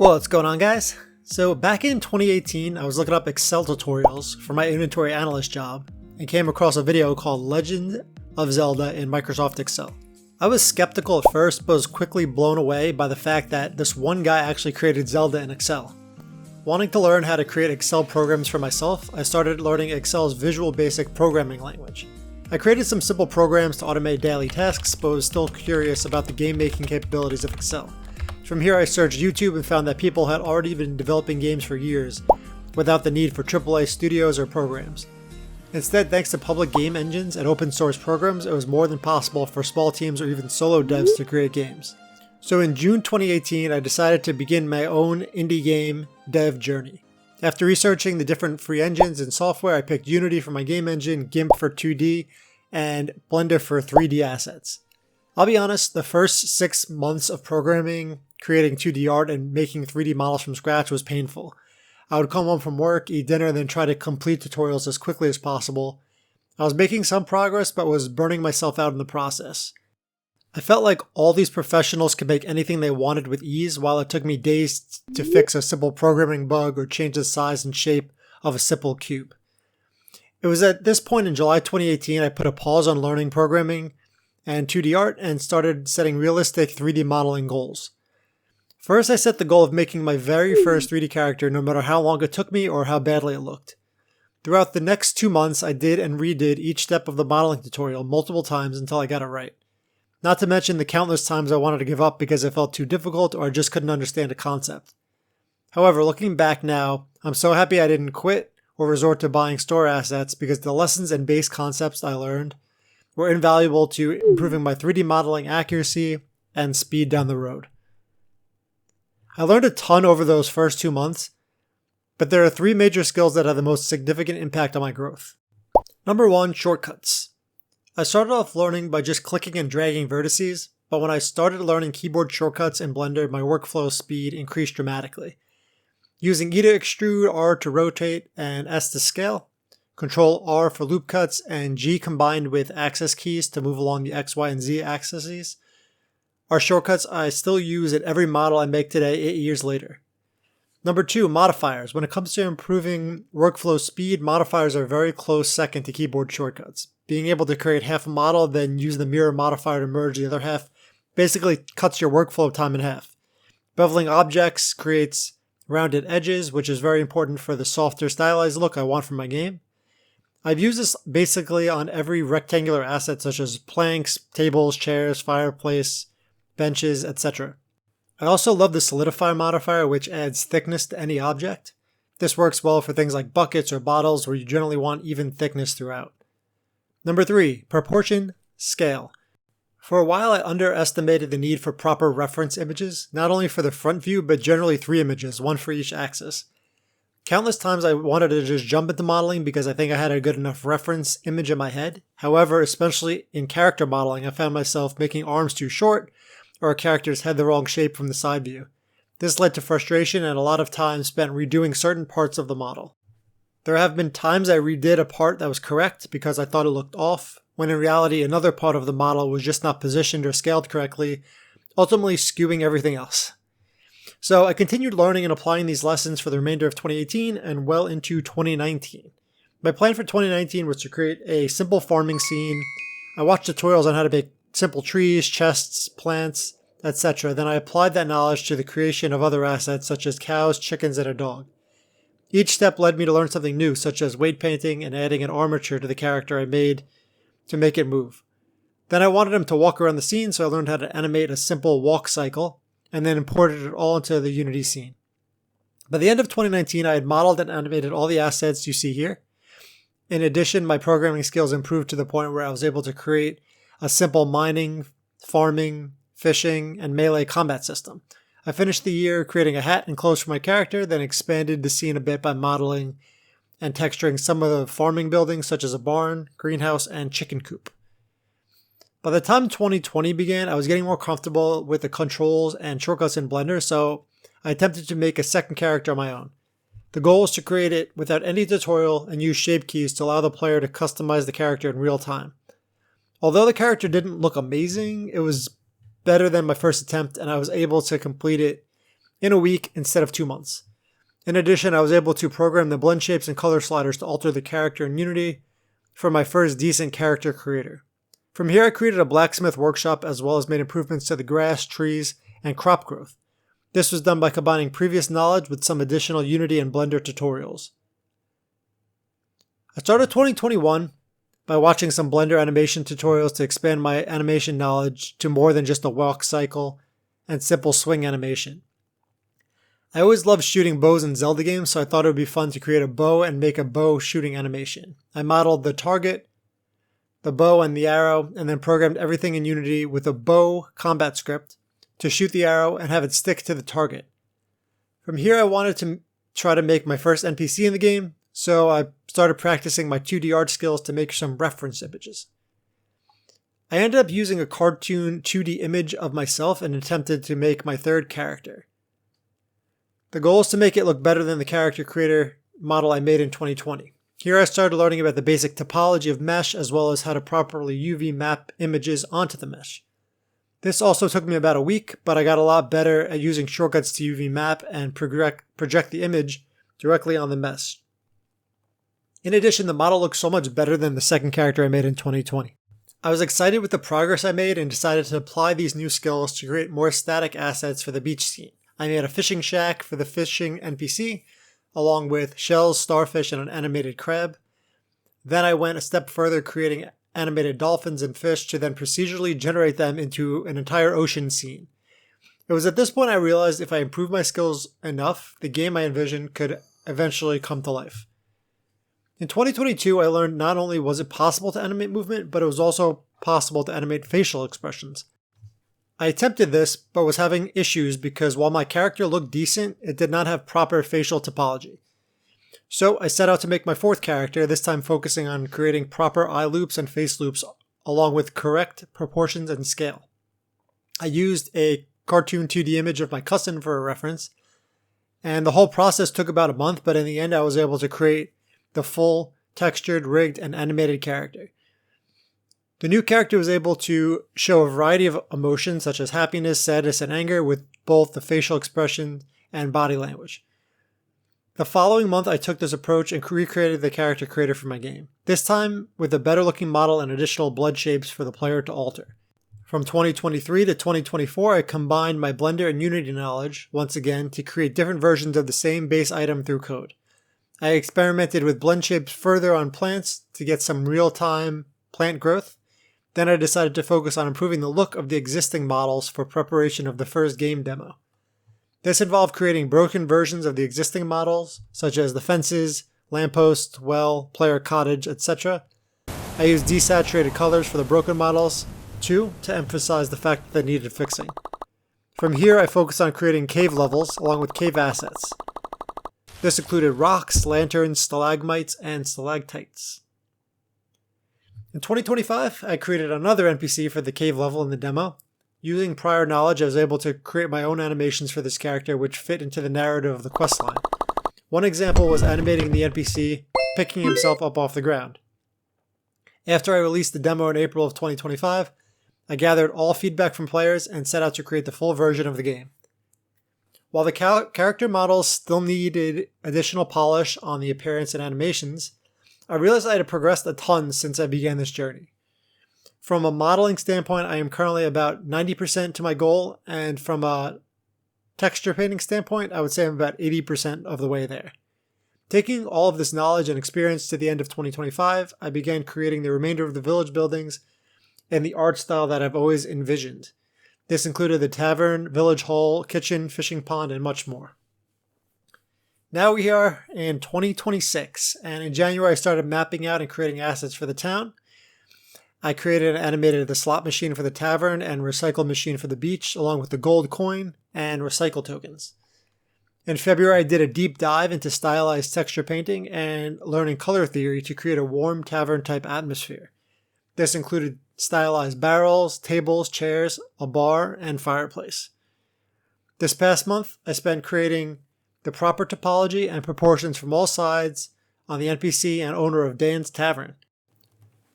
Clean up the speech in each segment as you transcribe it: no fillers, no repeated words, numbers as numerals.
What's going on, guys? So back in 2018, I was looking up Excel tutorials for my inventory analyst job and came across a video called Legend of Zelda in Microsoft Excel. I was skeptical at first, but was quickly blown away by the fact that this one guy actually created Zelda in Excel. Wanting to learn how to create Excel programs for myself, I started learning Excel's Visual Basic programming language. I created some simple programs to automate daily tasks, but was still curious about the game-making capabilities of Excel. From here I searched YouTube and found that people had already been developing games for years without the need for AAA studios or programs. Instead, thanks to public game engines and open source programs, it was more than possible for small teams or even solo devs to create games. So in June 2018, I decided to begin my own indie game dev journey. After researching the different free engines and software, I picked Unity for my game engine, GIMP for 2D, and Blender for 3D assets. I'll be honest, the first 6 months of programming, creating 2D art, and making 3D models from scratch was painful. I would come home from work, eat dinner, and then try to complete tutorials as quickly as possible. I was making some progress, but was burning myself out in the process. I felt like all these professionals could make anything they wanted with ease, while it took me days to fix a simple programming bug or change the size and shape of a simple cube. It was at this point in July 2018 I put a pause on learning programming and 2D art and started setting realistic 3D modeling goals. First, I set the goal of making my very first 3D character no matter how long it took me or how badly it looked. Throughout the next 2 months, I did and redid each step of the modeling tutorial multiple times until I got it right. Not to mention the countless times I wanted to give up because it felt too difficult or I just couldn't understand a concept. However, looking back now, I'm so happy I didn't quit or resort to buying store assets because the lessons and base concepts I learned were invaluable to improving my 3D modeling accuracy and speed down the road. I learned a ton over those first 2 months, but there are 3 major skills that had the most significant impact on my growth. Number 1, shortcuts. I started off learning by just clicking and dragging vertices, but when I started learning keyboard shortcuts in Blender, my workflow speed increased dramatically. Using E to extrude, R to rotate, and S to scale, Control R for loop cuts, and G combined with access keys to move along the X, Y, and Z axes are shortcuts I still use in every model I make today 8 years later. Number 2, modifiers. When it comes to improving workflow speed, modifiers are a very close second to keyboard shortcuts. Being able to create half a model, then use the mirror modifier to merge the other half, basically cuts your workflow time in half. Beveling objects creates rounded edges, which is very important for the softer stylized look I want from my game. I've used this basically on every rectangular asset such as planks, tables, chairs, fireplace, benches, etc. I also love the solidify modifier, which adds thickness to any object. This works well for things like buckets or bottles where you generally want even thickness throughout. Number 3, proportion, scale. For a while I underestimated the need for proper reference images, not only for the front view but generally 3 images, one for each axis. Countless times I wanted to just jump into modeling because I think I had a good enough reference image in my head. However, especially in character modeling, I found myself making arms too short or characters had the wrong shape from the side view. This led to frustration and a lot of time spent redoing certain parts of the model. There have been times I redid a part that was correct because I thought it looked off, when in reality another part of the model was just not positioned or scaled correctly, ultimately skewing everything else. So I continued learning and applying these lessons for the remainder of 2018 and well into 2019. My plan for 2019 was to create a simple farming scene. I watched tutorials on how to make simple trees, chests, plants, etc. Then I applied that knowledge to the creation of other assets such as cows, chickens, and a dog. Each step led me to learn something new, such as weight painting and adding an armature to the character I made to make it move. Then I wanted him to walk around the scene, so I learned how to animate a simple walk cycle, and then imported it all into the Unity scene. By the end of 2019, I had modeled and animated all the assets you see here. In addition, my programming skills improved to the point where I was able to create a simple mining, farming, fishing, and melee combat system. I finished the year creating a hat and clothes for my character, then expanded the scene a bit by modeling and texturing some of the farming buildings such as a barn, greenhouse, and chicken coop. By the time 2020 began, I was getting more comfortable with the controls and shortcuts in Blender, so I attempted to make a second character on my own. The goal was to create it without any tutorial and use shape keys to allow the player to customize the character in real time. Although the character didn't look amazing, it was better than my first attempt and I was able to complete it in a week instead of 2 months. In addition, I was able to program the blend shapes and color sliders to alter the character in Unity for my first decent character creator. From here, I created a blacksmith workshop as well as made improvements to the grass, trees, and crop growth. This was done by combining previous knowledge with some additional Unity and Blender tutorials. I started 2021 by watching some Blender animation tutorials to expand my animation knowledge to more than just a walk cycle and simple swing animation. I always loved shooting bows in Zelda games, so I thought it would be fun to create a bow and make a bow shooting animation. I modeled the target, the bow, and the arrow, and then programmed everything in Unity with a bow combat script to shoot the arrow and have it stick to the target. From here, I wanted to try to make my first NPC in the game, so I started practicing my 2D art skills to make some reference images. I ended up using a cartoon 2D image of myself and attempted to make my third character. The goal is to make it look better than the character creator model I made in 2020. Here I started learning about the basic topology of mesh as well as how to properly UV map images onto the mesh. This also took me about a week, but I got a lot better at using shortcuts to UV map and project the image directly on the mesh. In addition, the model looks so much better than the second character I made in 2020. I was excited with the progress I made and decided to apply these new skills to create more static assets for the beach scene. I made a fishing shack for the fishing NPC, along with shells, starfish, and an animated crab. Then I went a step further, creating animated dolphins and fish to then procedurally generate them into an entire ocean scene. It was at this point I realized if I improved my skills enough, the game I envisioned could eventually come to life. In 2022, I learned not only was it possible to animate movement, but it was also possible to animate facial expressions. I attempted this, but was having issues because while my character looked decent, it did not have proper facial topology. So I set out to make my fourth character, this time focusing on creating proper eye loops and face loops along with correct proportions and scale. I used a cartoon 2D image of my cousin for a reference, and the whole process took about a month, but in the end I was able to create the full textured, rigged, and animated character. The new character was able to show a variety of emotions such as happiness, sadness, and anger with both the facial expression and body language. The following month I took this approach and recreated the character creator for my game, this time with a better looking model and additional blood shapes for the player to alter. From 2023 to 2024 I combined my Blender and Unity knowledge once again to create different versions of the same base item through code. I experimented with blend shapes further on plants to get some real-time plant growth. Then I decided to focus on improving the look of the existing models for preparation of the first game demo. This involved creating broken versions of the existing models, such as the fences, lamppost, well, player cottage, etc. I used desaturated colors for the broken models, too, to emphasize the fact that they needed fixing. From here, I focused on creating cave levels along with cave assets. This included rocks, lanterns, stalagmites, and stalactites. In 2025, I created another NPC for the cave level in the demo. Using prior knowledge, I was able to create my own animations for this character which fit into the narrative of the questline. One example was animating the NPC picking himself up off the ground. After I released the demo in April of 2025, I gathered all feedback from players and set out to create the full version of the game. While the character models still needed additional polish on the appearance and animations, I realized I had progressed a ton since I began this journey. From a modeling standpoint, I am currently about 90% to my goal, and from a texture painting standpoint, I would say I'm about 80% of the way there. Taking all of this knowledge and experience to the end of 2025, I began creating the remainder of the village buildings and the art style that I've always envisioned. This included the tavern, village hall, kitchen, fishing pond, and much more. Now we are in 2026, and in January I started mapping out and creating assets for the town. I created and animated the slot machine for the tavern and recycle machine for the beach, along with the gold coin and recycle tokens. In February I did a deep dive into stylized texture painting and learning color theory to create a warm tavern type atmosphere. This included stylized barrels, tables, chairs, a bar, and fireplace. This past month I spent creating the proper topology and proportions from all sides on the NPC and owner of Dan's Tavern.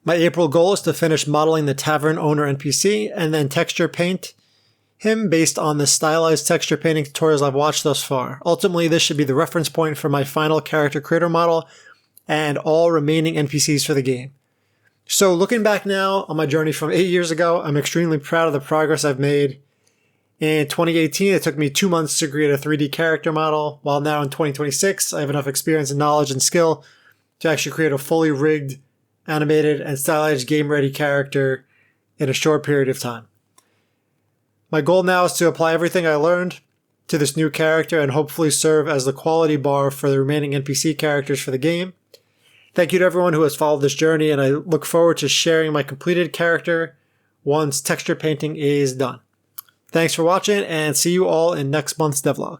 My April goal is to finish modeling the tavern owner NPC and then texture paint him based on the stylized texture painting tutorials I've watched thus far. Ultimately, this should be the reference point for my final character creator model and all remaining NPCs for the game. So looking back now on my journey from 8 years ago, I'm extremely proud of the progress I've made. In 2018, it took me 2 months to create a 3D character model, while now in 2026, I have enough experience and knowledge and skill to actually create a fully rigged, animated, and stylized game-ready character in a short period of time. My goal now is to apply everything I learned to this new character and hopefully serve as the quality bar for the remaining NPC characters for the game. Thank you to everyone who has followed this journey, and I look forward to sharing my completed character once texture painting is done. Thanks for watching, and see you all in next month's devlog.